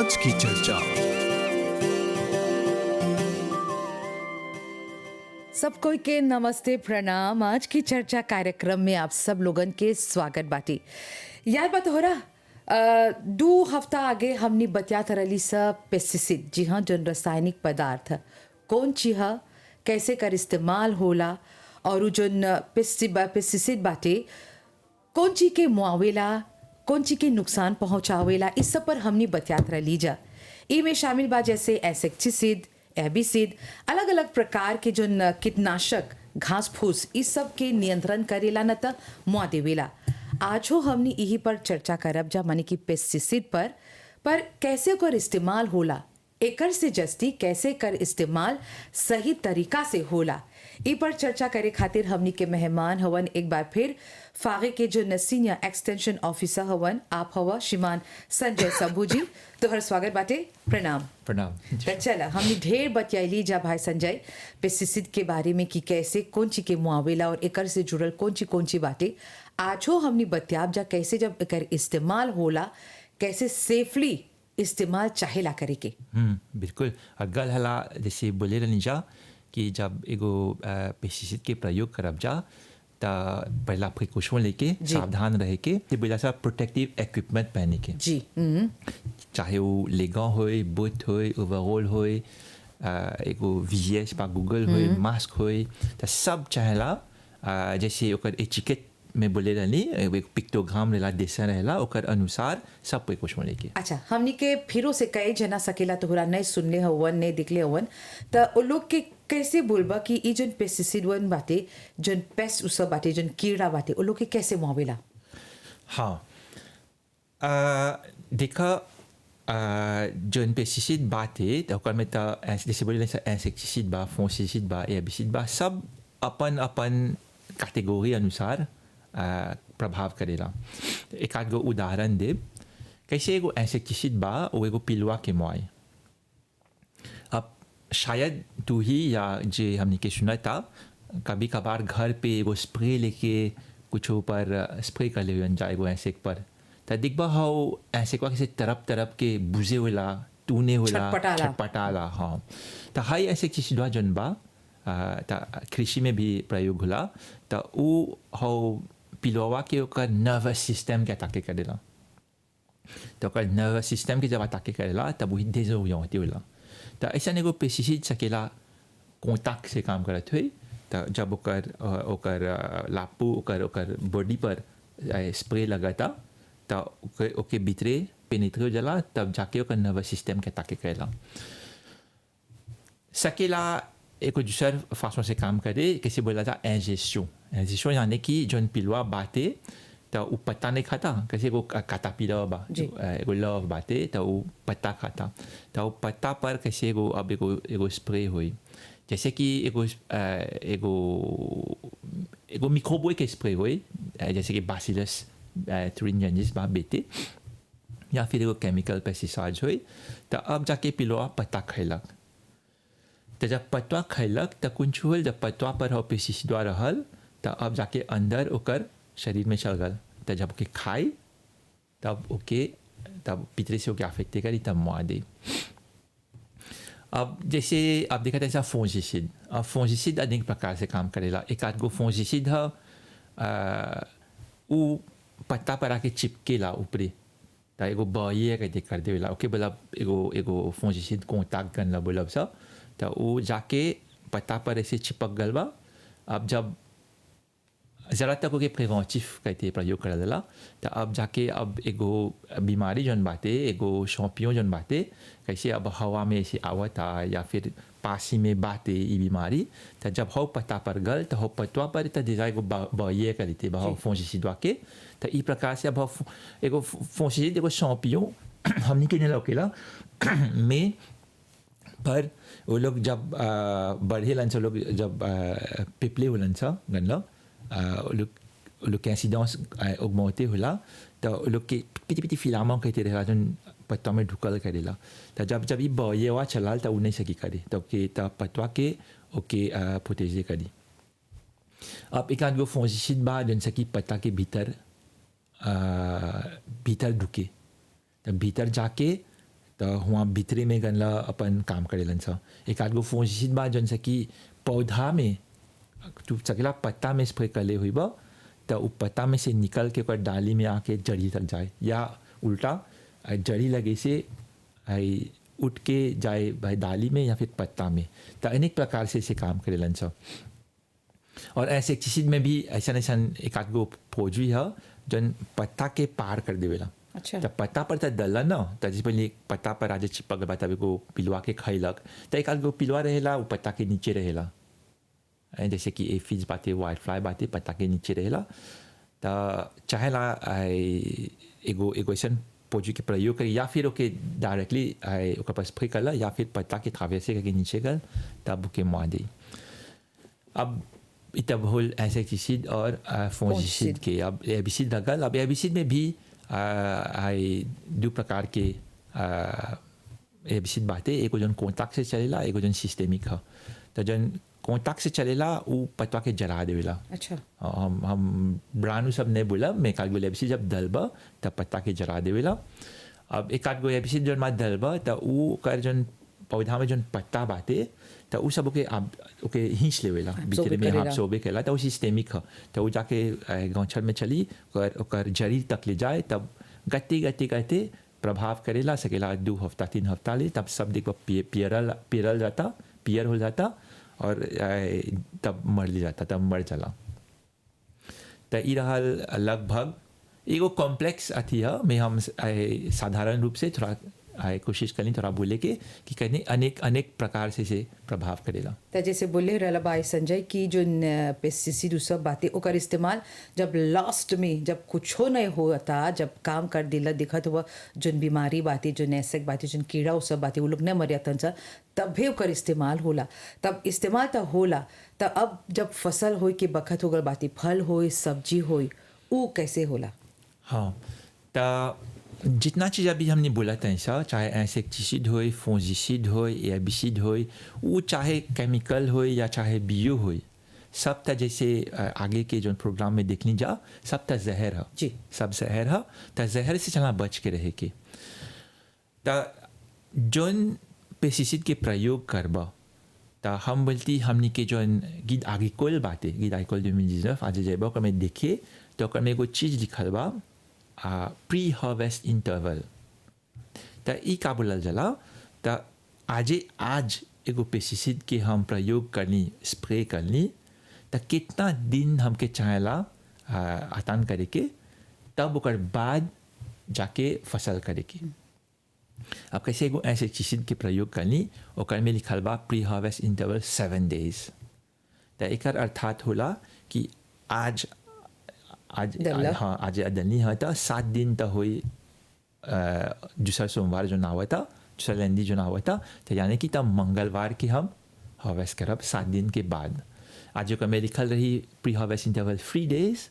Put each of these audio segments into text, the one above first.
आज की चर्चा। सबको के नमस्ते प्रणाम। आज की चर्चा कार्यक्रम में आप सब लोगन के स्वागत बाटी। यार बात हो रहा 2 हफ्ता आगे हमने बतियात रही सब पेस्टिसाइड, जी हाँ, जो रासायनिक पदार्थ कौन चीज है, कैसे कर इस्तेमाल होला और जो पेस्टिसाइड बाटे कौन चीज के मुआवेला, कौन चीज के नुकसान पहुंचावेला, इस सब पर हमने बतियात रही जा। इमें शामिल बा जैसे एसेक्टिसिड, एबिसिड, अलग अलग प्रकार के जो कीटनाशक घास फूस इस सब के नियंत्रण करेला न त मुआ देवेला। आज हो हमने यही पर चर्चा करब जा, माने कि पेस्टिसाइड पर कैसे ओकर इस्तेमाल होला, एकर से जस्ती कैसे कर इस्तेमाल सही तरीका से होला। ई पर चर्चा करे खातिर हमनी के मेहमान हवन एक बार फिर फागे के जो सीनियर एक्सटेंशन ऑफिसर हवन आप हवा श्रीमान संजय सबू जी। तोहर स्वागत बाटे, प्रणाम। प्रणाम। तो चला हमने ढेर बतियाली जा भाई संजय पेस्टिसाइड के बारे में कि कैसे कौन ची के मुआवेला और एकर से जुड़ल कौन ची बाटे। आज हो हमने बतियाब जा कैसे जब एकर इस्तेमाल होला कैसे सेफली इस्तेमाल चाहेला करे के। बिल्कुल। अगल हला जैसे बोले रहनी जा कि जब एगो पेस्टिसाइड के प्रयोग करब जा त पहला प्रिकॉशन लेके सावधान रहे के, ते बोला सा प्रोटेक्टिव इक्विपमेंट पहने के जी। चाहे वो लेगा होए, बूट होए, ओवरऑल होए, एगो VGS पा गूगल होए, मास्क होए, त सब चाहेला जैसे ओकर एटिकेट में बोले रहनी एक पिक्टोग्राम रहला, देसन रहला, ओकर अनुसार सब प्रिकॉशन लेके। अच्छा, हमनी के फिरो से कई जना सकेला तोहरा नहीं सुनले हवन नहीं दिखले हवन त ओ लोग के कैसे बोलबा कि ई जन पेस्टिसाइड वन बाटे, जन पेस्ट उसब बाटे, जन कीड़ा बाटे, ओ लोग के कैसे मुआवेला। हाँ, देखा जन पेस्टिसाइड बाटे त ओकर में त जैसे बोले इंसेक्टिसाइड बा, फंगिसाइड बा, एर्बिसाइड बा, सब अपन अपन कैटेगरी अनुसार प्रभाव करेला। एक आध गो उदाहरण दे, कैसे एगो इंसेक्टिसाइड बा वो एगो पिलुआ के मुआई। अब शायद तू ही या जे हमने के सुना था कभी कभार घर पे एगो स्प्रे लेके कुछ ऊपर स्प्रे कर ले जा एगो इंसेक्ट पर, त दिखबा हाउ इंसेक्ट कैसे तरप तरप के बुझे होला, टूने होला, छटपटाला। हाँ, त हाई इंसेक्टिसाइड जन बा त कृषि में भी प्रयोग होला, त उ हाउ पिलुआ के ओकर नर्वस सिस्टम के अटैक करेला। तो ओकर नर्वस सिस्टम के जब अटैक करेला तब वही डेजोरिएंटे होला। तो ऐसा एगो पेस्टिसाइड सकेला कॉन्टैक्ट से काम करत हुई, तो जब ओकर लापू ओकर बॉडी पर स्प्रे लगाता तो ओके भीतरे पेनिट्रे हो जाला, तब जाके ओकर नर्वस सिस्टम के अटैक करेला। सकेला एक दूसर फासों से काम करे, कैसे बोला था इंजेक्शन यानी कि जोन पिलुआ बाटे तो वो पत्ता नहीं खाता, कैसे एगो कैटरपिलर बा एगो लव बाटे तो वो पत्ता खाता, तो वो पत्ता पर कैसे एगो स्प्रे हुई, जैसे कि एगो मिक्रोब के स्प्रे हुई, जैसे कि बैसिलस thuringiensis बा बेटे, या फिर एगो केमिकल पेस्टिसाइड हुई। तो अब जाके पिलुआ पत्ता खैलक, तो जब पत्ता खैलक तो कुछ होल, जब पत्ता पर हो पेस्टिसाइड रहल तो अब जाके अंदर ओकर शरीर में चल गल, तो जब ओके खाई तब भीतरे से ओके अफेक्ट करी, तब मुआ दे। अब जैसे आप देखा था ऐसा फंगिसाइड, अब फंगिसाइड अनेक प्रकार से काम करेला। एक आध गो फंगिसाइड है वो पत्ता पर आके चिपकेला ऊपरी, तो एगो बॉये कहते कर देवेला, ओके बोला एगो फंगिसाइड कॉन्टैक्ट करना बोलब सब, तो वो जाके पत्ता पर ऐसे चिपक गल बा। अब जब ज़रा तक ओके प्रिवेंटिव कहते प्रयोग कर देला, तो अब जाके अब एगो बीमारी जन बाटे, एगो शॉम्पियों जन बाटे, कैसे अब हवा में ऐसे आवता या फिर पासी में बाटे ये बीमारी, तो जब हो पत्ता पर गल तो हो पत्ता पर तो जैसा एगो बॉये करते बा फंगिसाइड के, तो इस प्रकार से अब एगो फंगिसाइड एगो शॉम्पियों हमने के नहीं लौकेला में पर वो लोग जब बढ़े लन, लोग जब पिपले होलन सा गनला लोग के इंसिडेंस ऑगमेंटे होला, तो लोग के पिटी फिलामेंट कहते रहा जो पत्ता में ढुकल करेला, तो जब ये बॉये हुआ चलाल तो उन्हें सकी करे, तो पत्ता के ओके प्रोटेजे करी। अब एक आध गो फंगिसाइड बा जन सकी पत्ता के भीतर ढुके, तो भीतर जाके तो हुआ भीतरी में गनला अपन काम करेलन सा एक आध गो फंजीसिड बा जन से कि पौधा में तू सकेला पत्ता में स्प्रे करले हुई बा तो उ पत्ता में से निकल के ओकर डाली में आके जड़ी तक जाए या उल्टा जड़ी लगे से उठ के जाए भाई डाली में या फिर पत्ता में तो अनेक प्रकार से इसे काम करेलन सा और ऐसे इंसेक्टिसाइड में भी ऐसा ऐसा एक आध गो फौजी है जन पत्ता के पार कर देवेला अच्छा तो पत्ता पर तो डला ना तो जिस पहले पत्ता पर आज चिपक गया तभी को पिलवा के खैलक तो एक आध गो पिलवा रहेला वो पत्ता के नीचे रहेला जैसे कि एफिज बातें वाइट फ्लाई बातें पत्ता के नीचे रहेला तो चाहेला एगो एगो ऐसा पोजी के प्रयोग करी या फिर ओके डायरेक्टली ओकर पर स्प्रे करला या फिर पत्ता के थावे से करके नीचे कर तब ओके मुआ दी अब इतब होल इंसेक्टिसाइड और फंजीसाइड के अब एबिसिड लगल अब एबिसिड में भी दो प्रकार के एबिसिड बातें एगो जन कॉन्टैक्ट से चलेला एगो जन सिस्टेमिक है तो जन कॉन्टैक्ट से चलेला वो पत्ता के जला देवेला अच्छा हम ब्रांड सब नहीं बोला मैं काल बोले एबिसिड जब दलबा तब पत्ता के जला देवेला अब एक आध गो एबिसिड जन मात दलबा तो वो कर जन पौधा में जन पत्ता बातें तो वो सब ओके हिंच लेवेला भीतर में हाथ सोबे केला तो वो सिस्टेमिक है तो वो जाके गौछल में चली ओकर जड़ी तक ले जाए तब गते गते गते प्रभाव करेला सकेला 2 हफ्ता 3 हफ्ता ले तब सब देखो पियरल जाता पियर हो जाता और तब मर जाता तब मर चला तो ये रहा लगभग एगो कॉम्प्लेक्स अथी है मैं हम साधारण रूप से थोड़ा कोशिश करें थोड़ा बोले के कि कहने अनेक अनेक प्रकार से प्रभाव करेला तो जैसे बोले रहला भाई संजय की जो पेस्टिसाइड सब बातें ओकर इस्तेमाल जब लास्ट में जब कुछ नहीं होता जब काम कर दिला दिखत हुआ जो बीमारी बातें जो नैसक बातें जो कीड़ा सब बातें वो लोग नहीं मर जाता सा तब भी ओकर इस्तेमाल होला तब इस्तेमाल तो होला तब अब जब फसल हो के बखत होकर बातें फल हो सब्जी हो वो कैसे होला हाँ तो जितना चीज़ अभी हमने बोला था ऐसा चाहे इंसेक्टिसाइड हो फंजीसाइड हो एबिसिड हो वो चाहे केमिकल हो या चाहे बियो हो सब तो जैसे आगे के जो प्रोग्राम में देखनी जा सब तो जहर है जी सब जहर है तो जहर से चला बच के रहे के तो जोन पेस्टिसाइड के प्रयोग करबा तो हम बोलती हमने के जो गीत आगे कोल बातें गीत आगे कोल 2019 आज जब ओकर में देखे तो ओकर में एगो चीज़ लिखल बा प्री हार्वेस्ट इंटरवल तो ई का बोलल जाला तो आज एगो पेस्टिसाइड के हम प्रयोग करनी स्प्रे करनी तो कितना दिन हमके चाहेला आतान करे के तब ओकर बाद जाके फसल करे के अब कैसे एगो इंसेक्टिसाइड के प्रयोग करनी ओकर में लिखल बा प्री हार्वेस्ट इंटरवल 7 days तो एकर अर्थात होला कि आज हाँ आज दलनी है तो 7 दिन तो हुई दूसरा सोमवार जो ना हुआ था दूसरा लेंदी जो ना हुआ था तो यानी कि तब मंगलवार के हम हार्वेस्ट करब 7 दिन के बाद आज जो में लिखल रही प्री हार्वेस्ट इंटरवल 3 days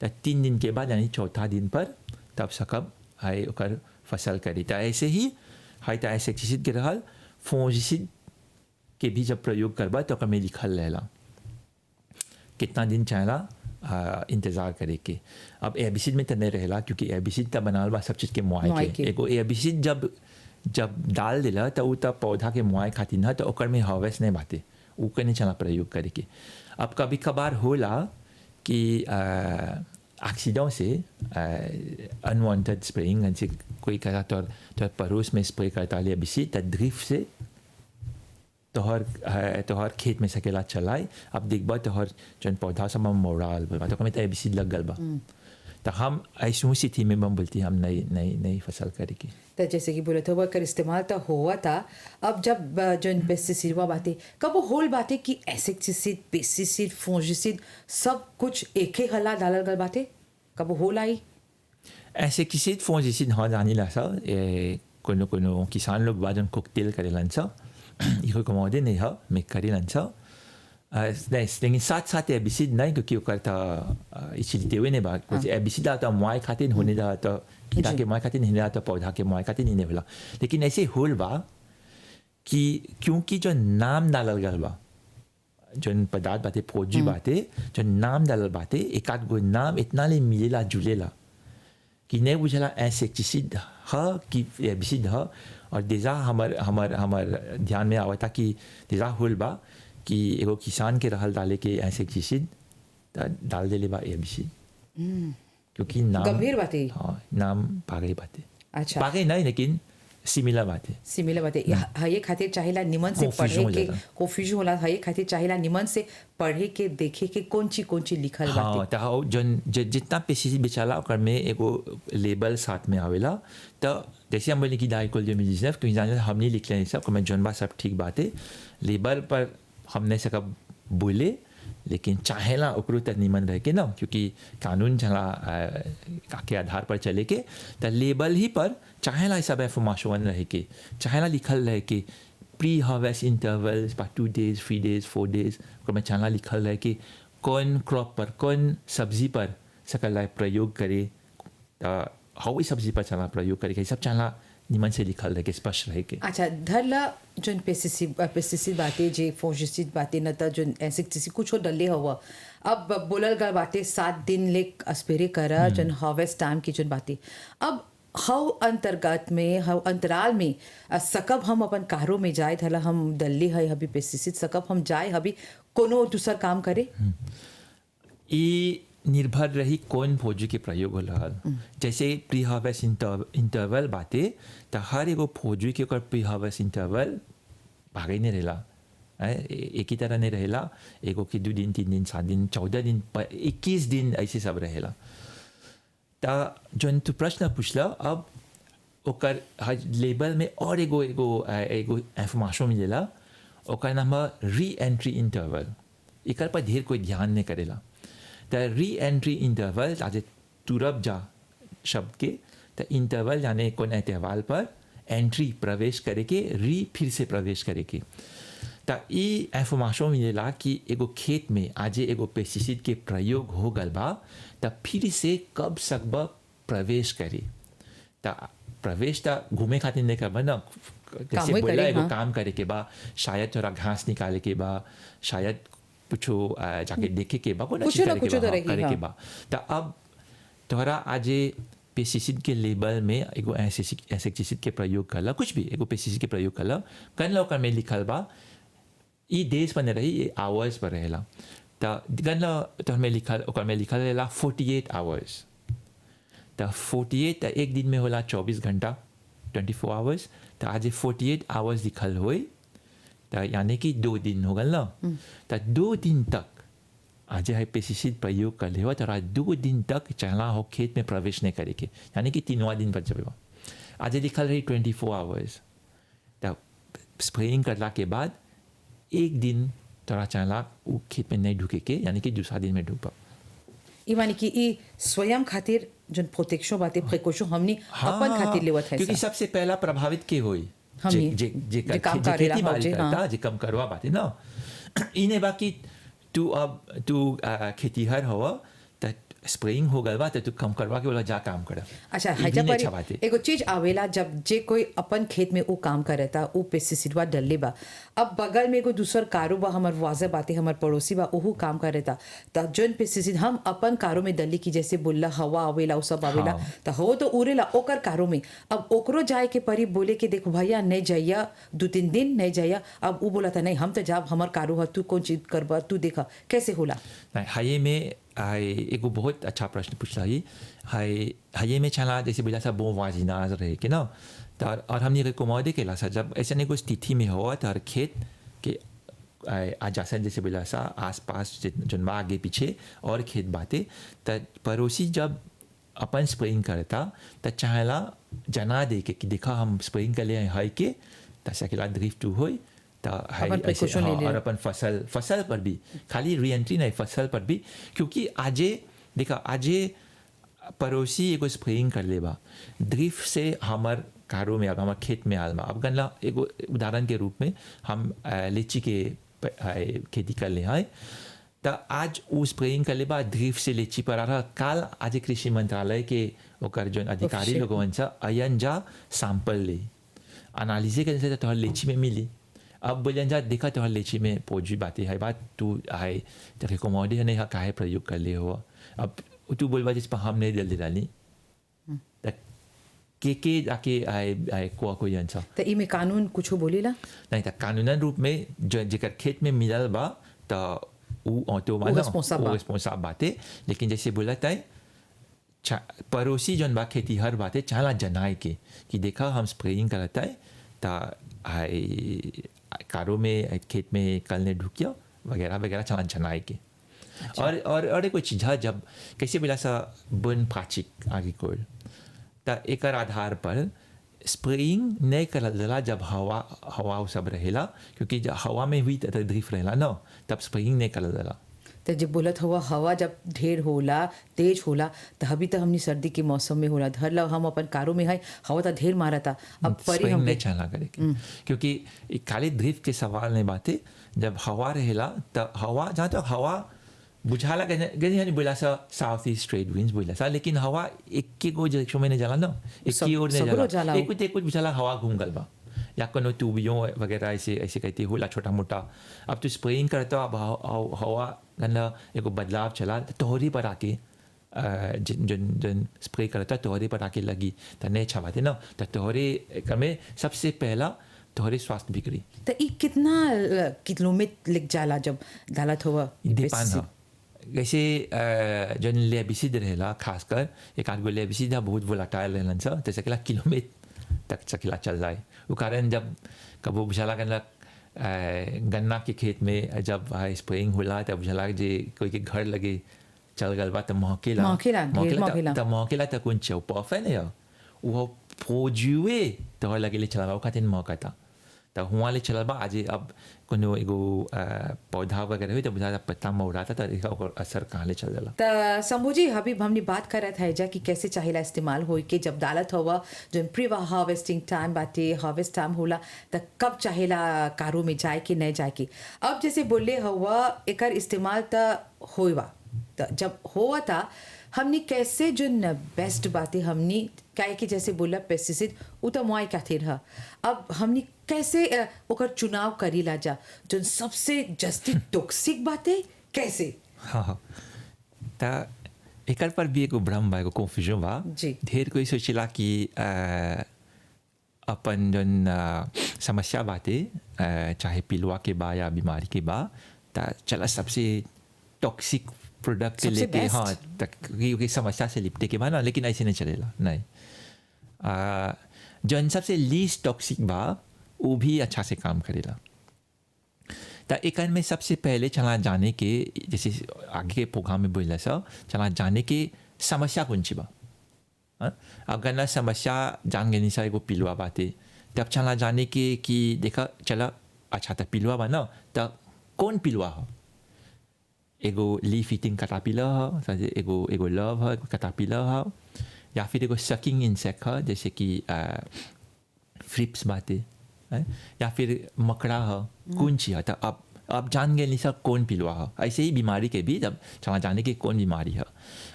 तो 3 दिन के बाद यानी चौथा दिन पर तब सकब है ओकर फसल करी तो ऐसे ही है तो इंसेक्टिसाइड के रहल फंजीसाइड के भी जब प्रयोग करबा तो में लिखल रहेला कितना दिन चाहेला इंतज़ार करे के अब एबिसिड में तो नहीं रहेला क्योंकि एबिसिड तो बनाल बा सब चीज़ के मुआई के एगो एबिसिड जब डाल दिला तो वो तब पौधा के मुआई खातिर ना तो ओकर में हार्वेस्ट नहीं बाते वो के नहीं चला प्रयोग करे के अब कभी कभार होला कि एक्सीडेंट से अनवांटेड स्प्रेइंग जैसे कोई कहा तो पड़ोस में स्प्रे करता ले एबिसिड तो ड्रिफ्ट से तोहर खेत में सकेला चलाए अब देखबा तोहर जन पौधा सब मोराल तो कमें तो एबिसिड लग गल बा तो हम ऐसी स्थिति में हम बोलती हम नई फसल करेगी तो जैसे कि बोले थे वो कर इस्तेमाल तो हुआ था अब जब जो पेस्टिसाइड बातें कब वो होल बातें कि इंसेक्टिसाइड पेस्टिसाइड फंजीसाइड सब कुछ एक ही हला डालल गल बातें कब वो होल आई इंसेक्टिसाइड फंजीसाइड हाँ जानी ला सा कोनो किसान लोग बाजन कोकटेल करेलन सा इको कमोदे नहीं है मैं करेलन सा लेकिन साथ एबिसिड नहीं क्योंकि वो करता इसीलिए हुए नहीं बात कुछ एबिसिड आता मुआई खातिर होने जा तो कीड़ा के मुआई खातिर नहीं रहा तो पौधा के मुआई खातिर नहीं होला लेकिन ऐसे होल बा कि क्योंकि जो नाम डालल गल बा जो पदार्थ बातें फौजी बातें जो नाम डालल बातें एक आध गो नाम इतना ले मिलेला जुलेला कि नहीं बुझला इंसेक्टिसिड ह कि एबिसिड ह और देजा हमर ध्यान में आवता कि देजा होल बा कि एगो किसान के रहल डाले के इंसेक्टिसिड त डाल देले बा एबिसिड क्योंकि नाम गंभीर बातें। हाँ नाम पागई बातें अच्छा। पागई नहीं लेकिन सिमिलर बातें सिमिलर बातें ये खातिर चाहेला निमन से Confusion पढ़े हो के जाता। कंफ्यूजन होला ये खातिर चाहेला निमन से पढ़े के देखे के कौन ची लिखल हाँ बाटे। त हौ जितना पेस्टिसाइड बेचाला ओकर में एगो लेबल साथ में आवेला त जैसे हम बोले कि डाइकोल जो मिजिनेफ तो जाने हमने लिख लें सब मैं जोन बा सब ठीक बात है लेबल पर हमने सकब बोले लेकिन चाहेला ओकरो तक निमन रह के ना क्योंकि कानून चला के आधार पर चले के त लेबल ही पर चाहेला सब इंफॉर्मेशन रह के चाहेला लिखल रह के प्री हार्वेस्ट इंटरवल्स पर 2 days 3 days 4 days को मैं चाहेला लिखल रह के कौन क्रॉप पर कौन सब्जी पर सकल प्रयोग करे हाउ सब्जी पर चला प्रयोग करे सब चाहेला निमन से लिखल रह के स्पष्ट रह के। अच्छा धरला जोन पेस्टिसाइड बातें जे फंगिसाइड बातें न त जोन इंसेक्टिसाइड कुछ डले हुआ अब बोलल गल बातें 7 दिन ले स्प्रे करा जोन हार्वेस्ट टाइम की जोन बातें अब हाउ अंतर्गत में हाउ अंतराल में सकब हम अपन कारो में जाए धला हम डल्ले है हबी पेस्टिसाइड सकब हम जाए हबी कोनो दूसर काम करे। ये निर्भर रही कौन फौजी के प्रयोग हो रहा जैसे प्री हार्वेस्ट इंटरवल बातें तो हर एगो फौजी के ओकर प्री हार्वेस्ट इंटरवल भागे नहीं रहेला एक ही तरह नहीं रहेला एगो के 2 दिन 3 दिन 7 दिन 14 दिन 21 दिन ऐसे सब रहेला ता जोन तू प्रश्न पूछला अब ओकर लेबल में और एगो इंफॉर्मेशन मिलेला ओकर नाम री एंट्री इंटरवल एकर पर ढेर कोई ध्यान नहीं करेला द री एंट्री इंटरवल आज तुरब जा शब्द के द इंटरवल यानी कौन इंटरवल पर एंट्री प्रवेश करे के री फिर से प्रवेश करे के त ई इंफॉर्मेशन मिलेला कि एगो खेत में आज एगो पेस्टिसाइड के प्रयोग हो गल बा त फिर से कब सकब प्रवेश करे त प्रवेश त घूमे खातिर नहीं करबा ना जैसे बोला एगो काम करे के बा शायद थोड़ा घास निकाले के बा शायद कुछ जाके देखे के बा कुछ करे के बा त अब तोहरा आज पेस्टिसाइड के लेबल में एगो इंसेक्टिसाइड के प्रयोग करला कुछ भी एगो पेस्टिसाइड के प्रयोग करला कन ला ओकर में लिखल बा ई डेज पर नहीं रही ये आवर्स पर रहेला त गन ला तो में लिखल ओकर में लिखल रहेला 48 आवर्स त 48 त एक दिन में होला 24 घंटा 24 आवर्स त आज 48 आवर्स लिखल होई त यानी कि 2 दिन हो गल ना त 2 दिन तक आज है पेस्टिसाइड प्रयोग कर ले हुआ तो 2 दिन तक चला हो खेत में प्रवेश नहीं करे के यानी कि 3वां दिन पर जब आज लिखल रही 24 आवर्स त स्प्रेइंग करला के बाद एक दिन तोरा चला वो खेत में नहीं ढुके के यानी कि दूसरा दिन में ढुकबा यानी कि ई स्वयं खातिर जोन प्रोटेक्शन बातें प्रिकॉशन हमनी अपन खातिर लेवत है क्योंकि सबसे पहला प्रभावित के होई हमनी जे खेती बाड़ी करता जे कम करवा बातें ना इने बाकी तू अब तू खेतीहर हो त स्प्रेइंग हो गल बा तो तू कम करवा के बोला जा काम कर। अच्छा हजा पर एगो चीज आवेला जब जे कोई अपन खेत में वो काम करता वो पेस्टिसाइडवा डलले बा अब बगल में एगो दूसर कारो बा हमर वाजे बातें हमर पड़ोसी बा ओहू काम करता त जोन पेस्टिसाइड हम अपन कारो में डलली की जैसे बोलला हवा आवेला वो सब आवेला त हो तो उड़ेला ओकर कारो में अब ओकरो जाए के परी बोले के देखो भैया नहीं जाइया 2-3 दिन नहीं जाइया अब वो बोला था नहीं हम तो जाब हमर कारो ह तू कौन चीज करबा तू देखा कैसे होला। हाये में एगो बहुत अच्छा प्रश्न पूछला ही हाये में चला जैसे बोला सा बो वाजिनाज रहे के ना और हमने रिकमेंड केला सा जब ऐसा नहीं कोई स्थिति में हो तो हर खेत के आजासन जैसे बोला सा आसपास जन्मा आगे पीछे और खेत बातें त पड़ोसी जब अपन स्प्रेइंग करता त चाहेला जना दे के कि देखा हम स्प्रेइंग कर ले हाई के तसकेला ड्रिफ्ट हो और अपन फसल पर भी खाली री एंट्री नहीं फसल पर भी क्योंकि आजे देखा आजे पड़ोसी एगो स्प्रेइंग कर लेबा ड्रिफ्ट से हमार कारो में अब हमार खेत में आलमा अब गनला एगो उदाहरण के रूप में हम लीची के खेती कर ले हैं तो आज वो स्प्रेइंग कर लेबा ड्रिफ्ट से लीची पर आ रहा काल आज कृषि मंत्रालय के ओकर जो अधिकारी लोगन सा अयन जा सैंपल ले एनालिसिस करने से तो लीची में मिली अब बोलिए जा देखा तो लीची में पौजी बातें है बात तू है तो रिकमेंड नहीं काहे प्रयोग कर ले हो अब तू बोलबा जिस पर हम नहीं जल्दी डाली के जाके आए कोई आंसर तो इमे कानून कुछ बोलेला नहीं था कानूनन रूप में जो जेकर खेत में मिलल बा तो उ ऑटो वाला responsible बा। रिस्पॉन्सिबल बाते लेकिन जैसे बोला था पड़ोसी जन बा खेती हर बातें चाला जनाए के कि देखा हम स्प्रेइंग करता है ता कारों में खेत में कल ने ढुकिया वगैरह वगैरह चाला जनाए के और एक चीज है जब कैसे बोला सा बन प्राचिक आगे कोल ता एक आधार पर स्प्रेइंग नहीं करला जब हवा सब रहेला क्योंकि जब हवा में हुई तकलीफ रहेला ना तब स्प्रेइंग नहीं करला तो जब बोलत हुआ हवा जब ढेर होला तेज होला तो अभी तो हमनी सर्दी के मौसम में होला धर ला हम अपन कारों में है हवा तो ढेर मारा था अब परी स्प्रेइंग हम नहीं चला करे क्योंकि खाली ड्रिफ्ट के सवाल नहीं बातें जब हवा रहेला तो हवा जहाँ तक हवा बुझाला गए बोला सा साउथ ईस्ट ट्रेड विंड्स बोला सा लेकिन हवा एक के गो डायरेक्शन में नहीं जाला ना एक की ओर नहीं सगरो जाला जाला एक कुछ बुझाला हवा घूम गल बा या कोनो ट्यूबियों वगैरह ऐसे ऐसे कहती होला छोटा मोटा अब तो स्प्रेइंग करता अब हवा गंदा एक बदलाव चला तोहरी पर आके जिन जिन जिन स्प्रे करता तोहरे पर आके लगी तो नहीं छावाते ना तो तोहरे में सबसे पहला तोहरे स्वास्थ्य बिगड़ी तो ई कितना किलोमीटर लिख जाला जब डालत हुआ डिपेंड है जैसे जन लेबिसिड रहेला खासकर एक आध गो लेबिसिड बहुत वोलाटाइल रहलन सा तो सकेला किलोमीटर तक सकेला चल जाए वो कारण जब कबो बुझाला गन्ना के खेत में जब स्प्रेइंग होला तब बुझाला जे कोई के घर लगे चल गल बा तो महकेला तो महकेला तो कौन चौपाफ है ना वो फोजुए तो लगे ले चला वो खातिर महकता तो हुआ ले चल बा आज अब कोनो एगो पौधा वगैरह हुई तो बुझा पत्ता मौराता तो देखा ओकर असर कहाँ ले चल जाला तो शंभू जी अभी हमने बात कर रहा था जा कि कैसे चाहेला इस्तेमाल हो के जब डालत हुआ जो प्री हार्वेस्टिंग टाइम बाटे हार्वेस्ट टाइम होला तो कब चाहेला कारों में जाए कि नहीं जाए कि अब जैसे बोले हुआ एकर इस्तेमाल तो होवा तो जब हुआ था हमने कैसे जो बेस्ट बातें हमने क्या कि जैसे बोला पेस्टिसाइड वो तो मुआई खातिर है अब हमने कैसे ओकर चुनाव करी ला जा जो सबसे जस्ती टॉक्सिक बातें कैसे हाँ ता एकर पर भी एगो भ्रम बा एगो कन्फ्यूजन बा जी। ढेर कोई सोचेला कि अपन जन समस्या बाते चाहे पिलुआ के बा या बीमारी के बा ता चला सबसे टॉक्सिक प्रोडक्ट सबसे लेके best। हाँ तक क्योंकि समस्या से लिपटे के बाद ना लेकिन ऐसे नहीं चलेला नहीं जन सबसे लीस्ट टॉक्सिक बा वो भी अच्छा से काम करेला तो एक में सबसे पहले चला जाने के जैसे आगे के प्रोग्राम में बोला सा चला जाने के समस्या कौन सी बा अगर ना समस्या जान गए नहीं सा एगो पिलुआ बाते तब चला जाने के कि देखा चला अच्छा था पिलुआ बा ना तब कौन पिलुआ हो एगो लीफ ईटिंग कैटरपिलर है एगो एगो लव है कैटरपिलर है या फिर एगो सकिंग इंसेक्ट है जैसे कि फ्रिप्स बाते है या फिर मकड़ा है कौन सी है तो अब जान गए नहीं सब कौन पिलुआ है ऐसे ही बीमारी के भी जब चला जाने की कौन बीमारी है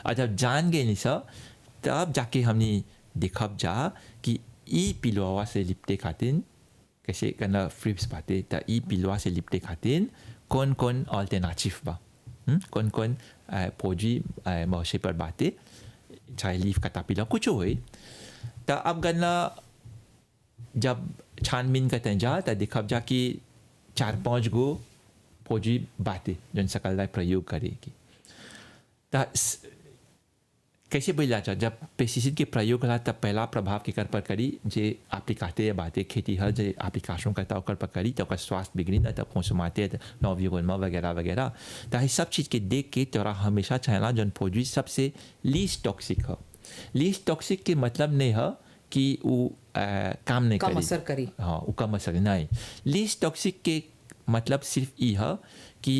और जब जान गए नहीं सब तब जाके हमने देखब जा कि ई पिलुआ से लिपटे खातिर कैसे करना फ्रिप्स बाते तो ई पिलुआ से लिपटे खातिर कौन कौन अल्टरनेटिव बा कौन कौन फौजी मौसे पर बातें चाहे लीफ कैटरपिलर कुछ हो तो अब गन्ना जब छानबीन करते जा तो देखब जा कि 4-5 गो फौजी बातें जन सकल प्रयोग करेगी तो कैसे बोला जा जब पेस्टिसाइड के प्रयोग करा तब पहला प्रभाव के कर पर करी जे एप्लीकाते बातें खेती हर जे एप्लीकेशन करता ओकर पर करी तो स्वास्थ्य बिगड़ी ना तब कंसुमाते नवयुगनमा वगैरह वगैरह तो ये सब चीज़ के देख के तोरा हमेशा चाहला जन फौजी सबसे लीस्ट टॉक्सिक है लीस्ट टॉक्सिक के मतलब नहीं है कि वो काम नहीं कम असर करी हाँ वो कम असर नहीं लीस्ट टॉक्सिक के मतलब सिर्फ ये है कि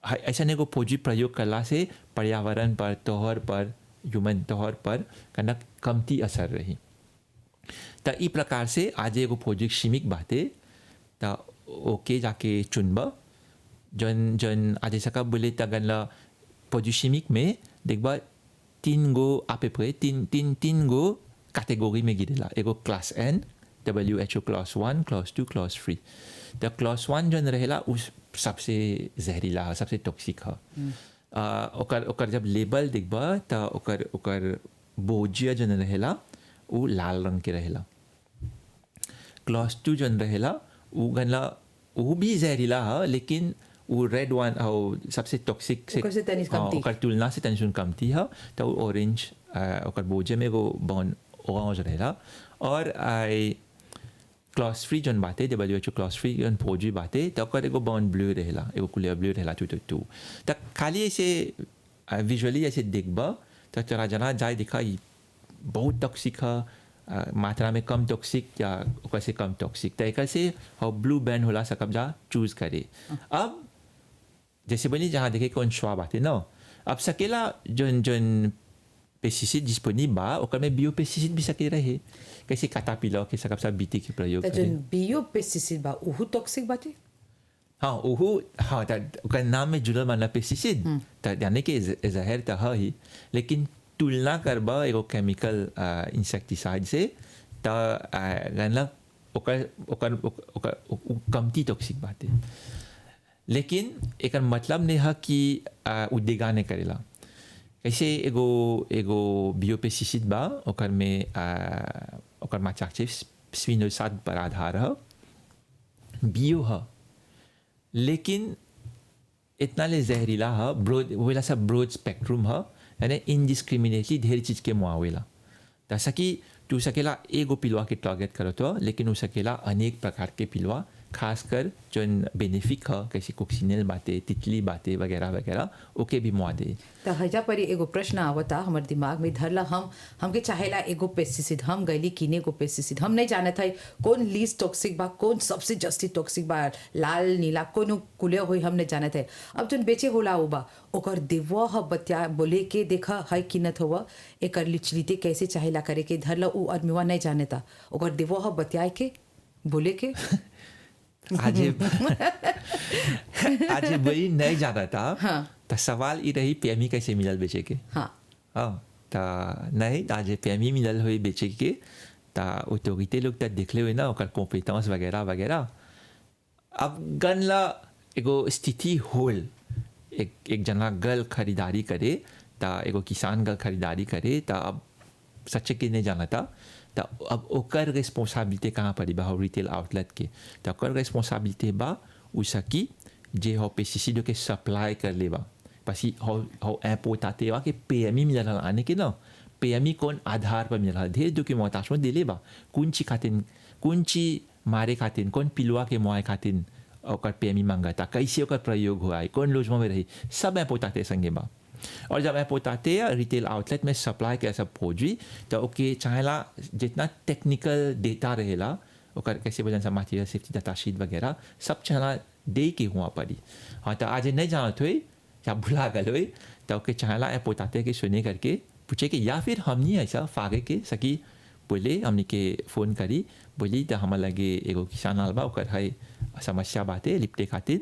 ऐसा नहीं को फौजी प्रयोग करला से पर्यावरण पर तोहर पर ह्यूमन तोहर पर कना कमती असर रही तो ई प्रकार से आज एगो फौजी सीमिक बातें तो ओके जाके चुनब जन जन आज सका बोले तगन फौजी सीमिक में देखबा 3 गो आपे पे तीन गो कैटेगरी में गिरेला एगो class N WHO class 1 class 2 class 3 तो क्लास 1 जन रहेला उस सबसे जहरीला है सबसे टॉक्सिक है ओकर जब लेबल देखबा तो ओकर बोजिया जन रहेला वो लाल रंग के रहेला। क्लॉस 2 जन रहेला वो गनला वो भी जहरीला है लेकिन वो रेड वन सबसे टॉक्सिक से ओकर से तनिक कमती। ओकर तुलना से तनिक कमती है तो वो ऑरेंज ओकर बोझे में वो बॉन ऑरेंज रहेला। और आई क्लॉस फ्री जन बाते WHO क्लॉस फ्री जन फौजी बाते तो ओकर एगो बॉन ब्लू रहेला एगो क्लियर ब्लू रहेला 2 तो खाली ऐसे विजुअली ऐसे देखबा तो तोरा जना जाए दिखा बहुत टॉक्सिक है मात्रा में कम टॉक्सिक या ओकर से कम टॉक्सिक तो एक से ब्लू बैंड होला सकब जा चूज करे। अब जैसे बनी जहाँ देखे कौन स्वाब आते ना अब सकेला जन जन पेस्टिसाइड डिस्पोनिबल बा ओकर में बियो पेस्टिसाइड भी सके रहे कैसे काटापिला के सकब सा बीटी के प्रयोग त करे। जन बियो पेस्टिसाइड बा उहु टॉक्सिक बाटे। हाँ ओहो हाँ ओकर नाम में जुड़ल माना पेस्टिसाइड त यानी कि जहर त है ही लेकिन तुलना करबा एगो केमिकल इंसेक्टिसाइड से त गनला ओकर ओकर ओकर कमती टॉक्सिक बाटे लेकिन एकर मतलब नहीं है कि उद्देगा नहीं करेला। कैसे एगो एगो बियोपेस्टिसाइड बा ओकर में ओकर माचाक से स्पिनोसाइड पर आधार है बियो है लेकिन इतना ले जहरीला है ब्रोड वेला सब ब्रोड स्पेक्ट्रम है यानी इनडिस्क्रिमिनेटली ढेर चीज़ के मुआवेला जैसा कि तू सकेला एगो पिलवा के टारगेट करो तो लेकिन उ सकेला अनेक प्रकार के पिलवा खासकर जो बेनिफिक है कैसे कोक्सिनेल बातें तितली बातें वगैरह वगैरह ओके भी मुआ दे। त हजा पर एगो प्रश्न आवता हमर दिमाग में धरला हमके चाहेला एगो पेस्टिसाइड हम गईली किने एगो पेस्टिसाइड हम नहीं जानत है कौन लीस्ट टॉक्सिक बा कौन सबसे जस्ती टॉक्सिक बा लाल नीला कौन कुले होई हम नहीं जानत है। अब जन बेचे होला वो बा ओकर देवा ह बतिया बोले के देखा है किनत हुआ एकर लिचलिते कैसे चाहेला करे के धरला उ आदमीवा नहीं जानता ओकर देवा ह बतियाए के बोले के आज आज वही नहीं जाना था हाँ। तो सवाल ये रही पेमी कैसे मिलल बेचे के। हाँ हाँ तो नहीं आज पेमी मिलल हुई बेचे के तो ऑटोरिटी लोग तो देख ले हुए ना ओकर कॉम्पिटेंस वगैरह वगैरह। अब गनला एगो स्थिति होल एक जना गल खरीदारी करे तो एगो किसान गल खरीदारी करे तो अब सच्चे के नहीं जाना था तो अब ओकर रिस्पॉन्सिबिलिटी कहाँ पड़ी बा रिटेल आउटलेट के तो ओकर रिस्पॉन्सिबिलिटी बा उसकी जे हो पेस्टिसाइड के सप्लाई कर ले बा पसी हो इम्पोर्ट आते बा कि पेएमई मिल रहा आने के ना पेएमई कौन आधार पर मिल रहा ढेर डॉक्यूमेंटेशन में दिले बा कौन ची खातिन कौन ची मारे खातिन कौन पिलवा के मुआए खातिन ओकर पेएमई मांगता कैसे ओकर प्रयोग हुआ है कौन लोजमा में रही सब इम्पोर्ट आते संगे बा। और जब इम्पोर्ट आते हैं रिटेल आउटलेट में सप्लाई के सब पहुँची तो ओके चाहेला जितना टेक्निकल डेटा रहेला ओकर कैसे बोलन सा मटेरियल सेफ्टी डाटा शीट वगैरह सब चाहेला दे के हुआ पड़ी। हाँ तो आज नहीं जानत हुई या भुला गल हुई तो ओके चाहेला इम्पोर्ट आते के सुने करके पूछे कि या फिर हमनी ऐसा फागे के सकी बोले हमने के फ़ोन करी बोली तो हम लगे एगो किसान आलबा ओकर है समस्या बातें लिपटे खातिर